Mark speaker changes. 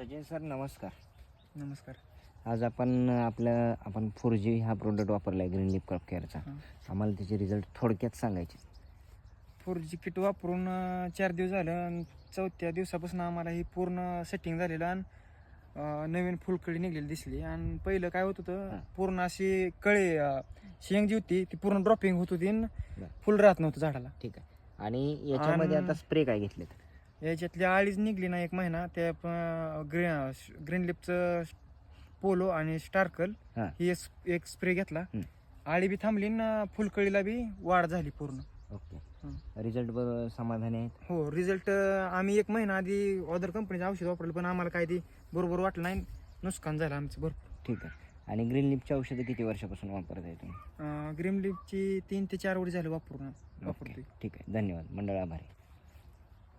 Speaker 1: Sachin sir नमस्कार.
Speaker 2: नमस्कार.
Speaker 1: आज आपण 4G हा प्रोडक्ट वापरला आहे ग्रीन लीफ क्रॉप केअरचा. आम्हाला त्याचे रिझल्ट थोडक्यात सांगायचे.
Speaker 2: 4G किट वापरून 4 दिवस झालं आणि 4थ्या दिवसापासून आम्हाला ही पूर्ण सेटिंग झालेलं आणि नवीन फुलकळी निघलेली दिसली. आणि पहिलं काय होत होतं, पूर्ण अशी कळे शेंग जी होती ती पूर्ण ड्रॉपिंग होत होती आणि फुल राहत नव्हतं झाडाला.
Speaker 1: ठीक आहे. आणि याच्यामध्ये आता स्प्रे काय घेतलेत?
Speaker 2: याच्यातली आळीच निघली ना 1 महिना, त्या ग्रीन लिपचं पोलो आणि स्टार्कल ही एक स्प्रे घेतला. आळी बी थांबली ना फुलकळीला बी वाढ झाली पूर्ण.
Speaker 1: ओके. रिझल्ट बरोबर समाधानी आहेत?
Speaker 2: हो, रिझल्ट आम्ही 1 महिना आधी अदर कंपनीचं औषध वापरलं, पण आम्हाला काय ते बरोबर वाटलं नाही, नुकसान झालं आमचं भरपूर.
Speaker 1: ठीक आहे. आणि ग्रीन लीफची औषधं किती वर्षापासून वापरत आहे तुम्ही?
Speaker 2: ग्रीन लिपची 3 ते 4 वर्ष झाले वापरतोय.
Speaker 1: ठीक आहे. धन्यवाद. मंडळ आभारी.